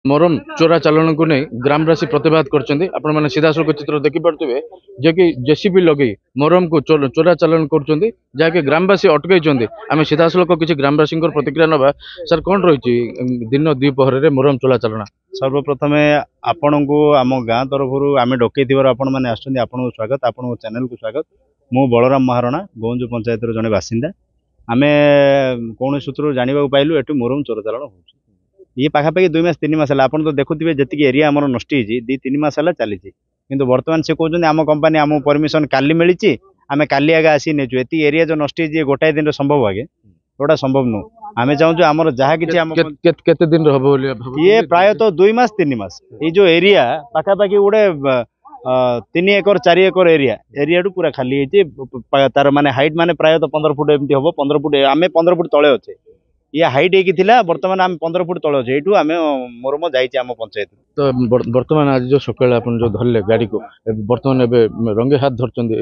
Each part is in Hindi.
मोरम चोरा चालाण को नहीं ग्रामवासी प्रतिवाद कर सीधासख चित्र देखिपे जे कि जेसीबी लगे मोरम को चोरा चालाण कर ग्रामवासी अटकई आम सीधासख किसी ग्रामवासी प्रतिक्रिया नवा सर कौन रही दिन द्विपहर में मोरम चोरा चालाण सर्वप्रथमे आपण को आम गाँ तरफ आम डकई आपण मैंने आपको स्वागत आपण चैनल को स्वागत मु बलराम महारणा गौंज पंचायत जड़े बासिंदा आम कौन सूत्र जानवा पाइलु एटू मोरम चोरा चालाण हो ये पाखापाखि 2 मास 3 मास है आप देखुए जी एरिया आम नष्ट हो 2-3 मास है चली किंतु बर्तमान से कहते आम कंपानी आम परमिशन काली मिली आम काली आगे आसी नेचु ये एरिया जो नष्ट हो गोटाए दिन संभव आगे गोटा संभव नुह आम चाहूँ आमर जहाँ केते दिन ये प्रायतः 2 मास 3 मास ये जो एरिया पाखापाखि गोटे 3 एकर 4 एकर एरिया पूरा खाली है तार माने हाइट माने प्रायतः 15 फुट एमती हम 15 फुट आम 15 फुट तले अच्छे ये हाइट होगी बर्तमान आम 15 फुट तले अच्छे ये आम मोरम जाइए आम पंचायत तो बर्तमान आज जो सकाल आप जो धरले गाड़ी को बर्तमान रंगे हाथ धरते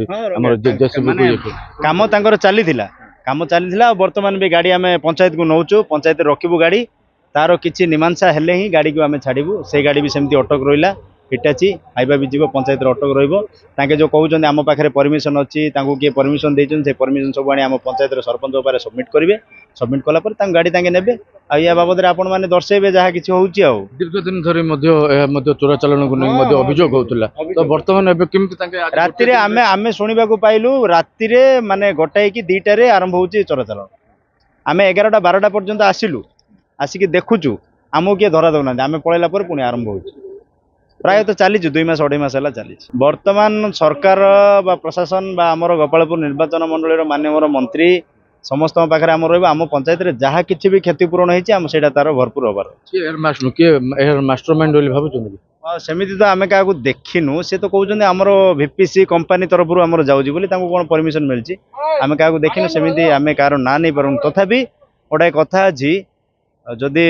काम चली बर्तमान भी गाड़ी आम पंचायत को नौचु पंचायत रखू गाड़ी तार किसी मीमांसा हेले ही गाड़ी को आम छाड़ू से गाड़ी भी सेमती अटक रहा हिटाची आइबा भी जीव पंचायत अटक रही जो कहते आम पाखे परमिशन अच्छी किए परमिशन देते परमिशन सब आम पंचायत सरपंच उपर सबमिट करेंगे सबमिट कलापर गाड़ी ने या बाबद आपण मैंने दर्शेबे जहाँ किसी हो दीर्घ दिन धरी चोरा चालाण को अभियोग होता तो बर्तमान राति आम शुणा पाइलु राति माने गोटाए कि 2टारे आरंभ हो चोरा चालाण आम 11टा 12टा पर्यंत आसिलु आसिक देखुचु आमको किए धरा दौना आम पलैला पुणी आरंभ हो प्रायतः चली 2 मास 2.5 मास चली बर्तमान सरकार बा प्रशासन बा आमर गोपालपुर निर्वाचन मंडल माननीय मंत्री समस्त पाखे आम रम पंचायत में जहाँ किसी भी क्षतिपूरण होता तार भरपूर हबार मास्टर माइंड भावुँ सेमती तो आम क्या देखिनु सी तो कहते आमर VPC कंपनी तरफ आम जाऊँगी कौन परमिशन मिली आम क्या देखिनु सेमती आम कार ना नहीं पारूँ तथापि गोटे कथा अच्छी जदि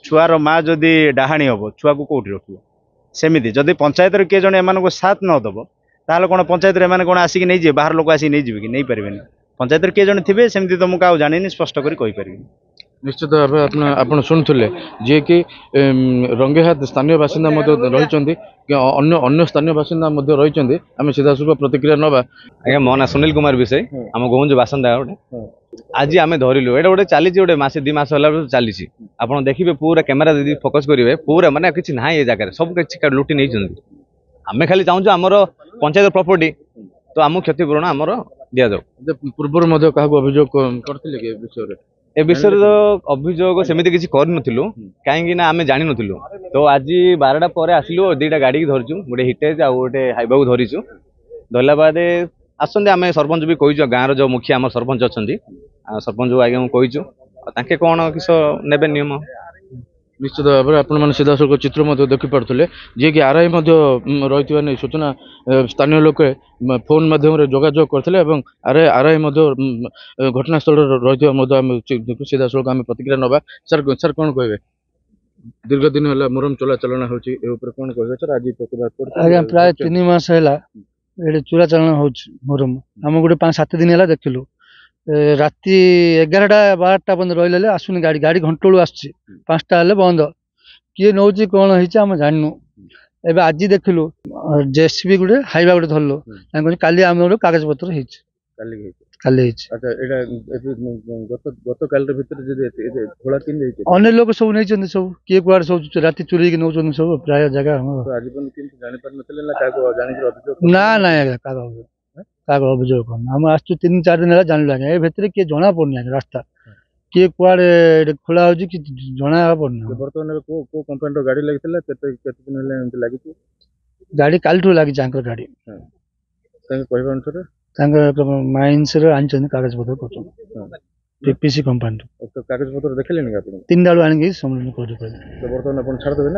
छुआर माँ जदि डाहाणी हम छुआ को कौटी रख सेमती जदि पंचायत किए जन एम साथ नदब ताल कौन पंचायत में कौन आसिक नहीं बाहर लोक आसिक नहीं कि नहीं पारे पंचायत किए जन थे सेमती तो मुझे जानी स्पष्ट करें निश्चित भाव आप शुणुले जी कि रंगे हाथ स्थानीय बासिंदा रही अन्य स्थानीय बासिंदा रही आम सीधासख प्रतिक्रिया नवा आज्ञा मो ना सुनील कुमार विषय आम गौंज बासिंदा गोटे आज आम धरलु एटा गोटे चली गोटे मासे 2 मास है चली आप देखिए पूरा कैमेरा दीदी फोकस करेंगे पूरा माने किसी ना ये जगह सब किसी लुटि नहीं आम खाली चाहूँ आमर पंचायत प्रॉपर्टी तो आम क्षतिपूरण आमर दि जाऊ पूर्व क्या अभियोग करते ए विषय अभियोग सेमती किसी करनु कहीं आम जानी नु तो आज 12टा पर आसलु 2टा गाड़ी की धरचु गोटे हिटेज आ गोटे हाइवा को धरीचु धरला बाद आसते आम सरपंच भी कहीचु गाँव जो मुखिया आम सरपंच अच्छा सरपंच आगे कहीचु ताके कौन किस ने नियम निश्चित भाव में आपण सीधासख चित्र देखिपे जी कि आरआई रही नहीं सूचना स्थानीय लोक फोन माध्यम जोगाजोग करते आरआई घटनास्थल रही सीधासख आम प्रतिक्रिया नवा सर कौन कहे दीर्घ दिन है मोरम चोरा चालाण हो कौन कहे सर आज प्रतिवाद प्राय 3 मास है चोरा चालाण हो मोरम आम गोटे 5-7 दिन है देखिलु राति 11टा 12टा बंद रही आसुनी गाड़ी गाड़ी घंटा बेलू आस 5टा हेल्ले बंद किए नौ कौन होम जानू एवं आज देखिलु जेसीबी गोटे हाइवा गोटे धरल काली आम कागज पत्र अन्य लोग सब नहीं सब किए कुआड़े सब राति चोरी नौ सब प्राय जगह ना ना क्या अभियोग आम आस 3-4 दिन है जानलु आज्ञा ये भितर किए जना पड़नी आज्ञा रास्ता किए कुआड़े खोला हो जना पड़ना बर्तमान को कंपनी गाड़ी लगी गाड़ी काली लगी गाड़ी माइंस आनी कागज पत्र कर VPC कंपनी कागज पत्र देखले 3 डालू आनिक सम्मिलन कर बर्तमान छाड़देवे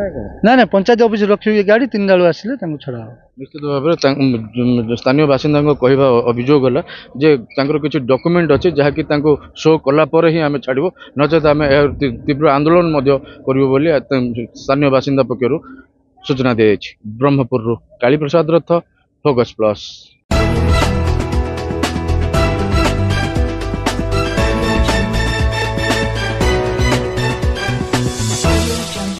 ना ना पंचायत ऑफिस रखिए गाड़ी 3 डालू आसिले छड़ा निश्चित भाव में स्थानीय बासिंदा कहवा अभियोग है जे किसी डॉक्यूमेंट अच्छे जहाँकि शो कलापर ही आम छाड़ू नचेत आम तीव्र आंदोलन करूँ स्थानीय बासिंदा पक्षर सूचना दी जाए ब्रह्मपुर कालीप्रसाद रथ फोकस प्लस।